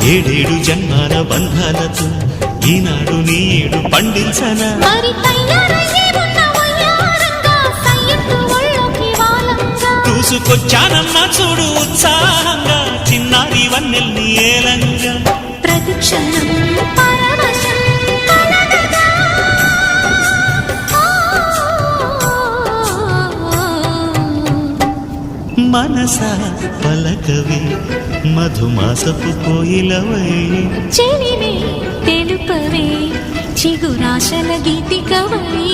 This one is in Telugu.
ఏడేడు జన్మాల బంధాలతో ఈనాడు నీడు పండించనా చూసుకొచ్చానమ్మా చూడు ఉత్సాహంగా చిన్నారి వన్నెల్ని ఏలంగా ప్రతిక్షణం పరవశం మనసా పలకవి మధుమాసపు కోయిలవై చెలివే తెలుపవే చిగురాశల గీతికవై